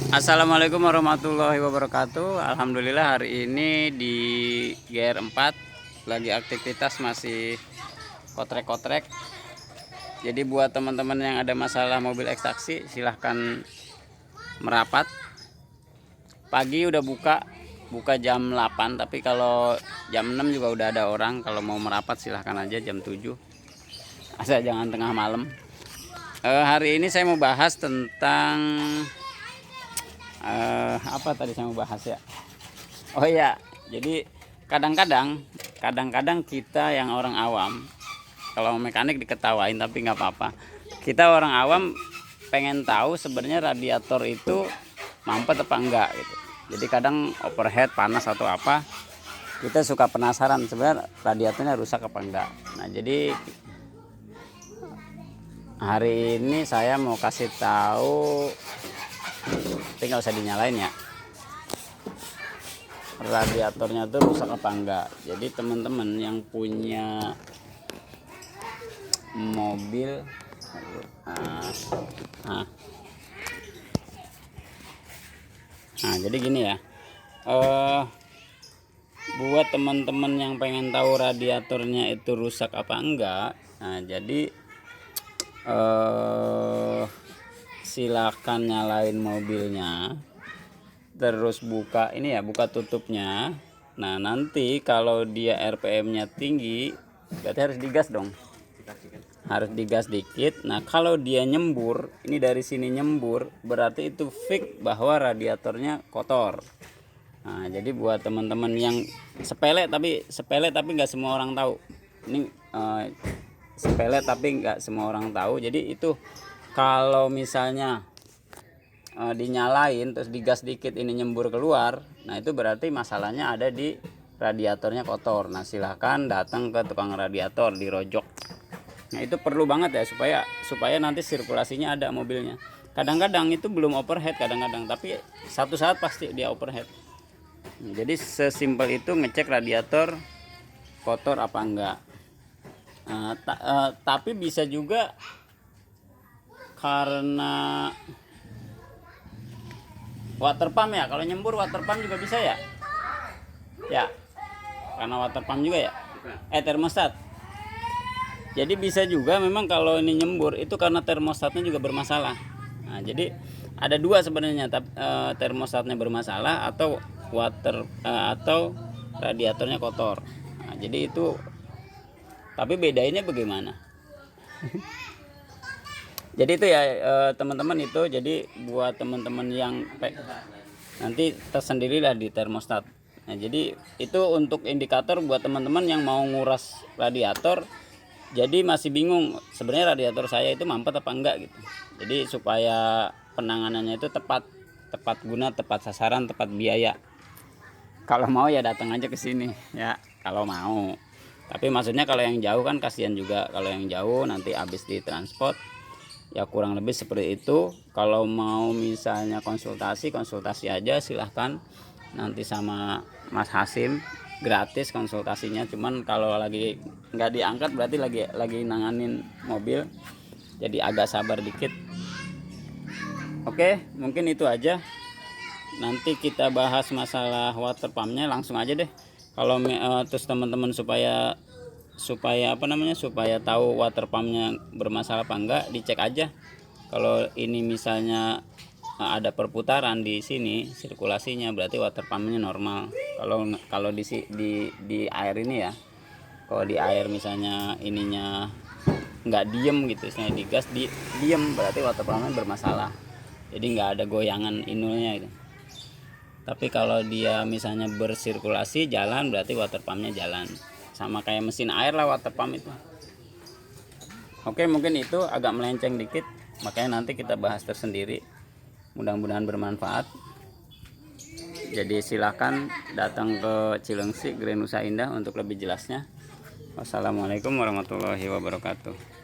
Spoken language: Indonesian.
Assalamualaikum warahmatullahi wabarakatuh. Alhamdulillah hari ini di GR4 lagi aktivitas masih kotrek-kotrek. Jadi buat teman-teman yang ada masalah mobil ekstraksi silahkan merapat. Pagi udah buka jam 8, tapi kalau jam 6 juga udah ada orang. Kalau mau merapat silahkan aja jam 7, asal jangan tengah malam. Hari ini saya mau bahas tentang apa tadi saya mau bahas ya. Oh iya, jadi kadang-kadang kita yang orang awam, kalau mekanik diketawain tapi nggak apa-apa. Kita orang awam pengen tahu sebenarnya radiator itu mampet apa enggak gitu. Jadi kadang overhead panas atau apa, kita suka penasaran sebenarnya radiatornya rusak apa enggak. Nah, jadi hari ini saya mau kasih tahu, tapi nggak usah dinyalain ya, radiatornya tuh rusak apa enggak. Jadi teman-teman yang punya mobil jadi gini ya, buat teman-teman yang pengen tahu radiatornya itu rusak apa enggak, jadi silakan nyalain mobilnya, terus buka ini ya, buka tutupnya. Nah, nanti kalau dia RPM-nya tinggi berarti harus digas dong, harus digas dikit. Nah, kalau dia nyembur, ini dari sini nyembur, berarti itu fix bahwa radiatornya kotor. Nah, jadi buat teman-teman yang sepele tapi nggak semua orang tahu, ini sepele tapi nggak semua orang tahu. Jadi itu kalau misalnya dinyalain terus digas dikit ini nyembur keluar, nah itu berarti masalahnya ada di radiatornya kotor. Nah, silahkan datang ke tukang radiator dirojok. Nah, itu perlu banget ya, supaya nanti sirkulasinya ada mobilnya. Kadang-kadang itu belum overhead, kadang-kadang, tapi satu saat pasti dia overhead. Jadi sesimpel itu ngecek radiator kotor apa enggak. Tapi bisa juga karena water pump ya. Kalau nyembur water pump juga bisa ya. Ya, karena water pump juga ya. Termostat. Jadi bisa juga memang kalau ini nyembur itu karena termostatnya juga bermasalah. Nah, jadi ada dua sebenarnya, termostatnya bermasalah atau atau radiatornya kotor. Nah, jadi itu, tapi bedainnya bagaimana? Jadi itu ya teman-teman, itu jadi buat teman-teman yang nanti tersendirilah di termostat. Nah, jadi itu untuk indikator buat teman-teman yang mau nguras radiator. Jadi masih bingung sebenarnya radiator saya itu mampet apa enggak gitu. Jadi supaya penanganannya itu tepat guna, tepat sasaran, tepat biaya. Kalau mau ya datang aja ke sini ya, kalau mau. Tapi maksudnya kalau yang jauh kan kasihan juga. Kalau yang jauh nanti habis ditransport, ya kurang lebih seperti itu. Kalau mau misalnya konsultasi aja silahkan, nanti sama Mas Hasim gratis konsultasinya. Cuman kalau lagi nggak diangkat berarti lagi nanganin mobil, jadi agak sabar dikit. Oke, mungkin itu aja. Nanti kita bahas masalah water pumpnya langsung aja deh. Kalau terus teman-teman supaya tahu water pumpnya bermasalah apa enggak, dicek aja. Kalau ini misalnya ada perputaran di sini sirkulasinya, berarti water pumpnya normal. Kalau di air ini ya, kalau di air misalnya ininya nggak diem gitu, misalnya digas diem, berarti water pumpnya bermasalah. Jadi nggak ada goyangan inulnya gitu. Tapi kalau dia misalnya bersirkulasi jalan, berarti water pumpnya jalan. Sama kayak mesin air lah water pump itu. Oke, mungkin itu agak melenceng dikit, makanya nanti kita bahas tersendiri. Mudah-mudahan bermanfaat. Jadi silakan datang ke Cilengsi Grand Nusa Indah untuk lebih jelasnya. Wassalamualaikum warahmatullahi wabarakatuh.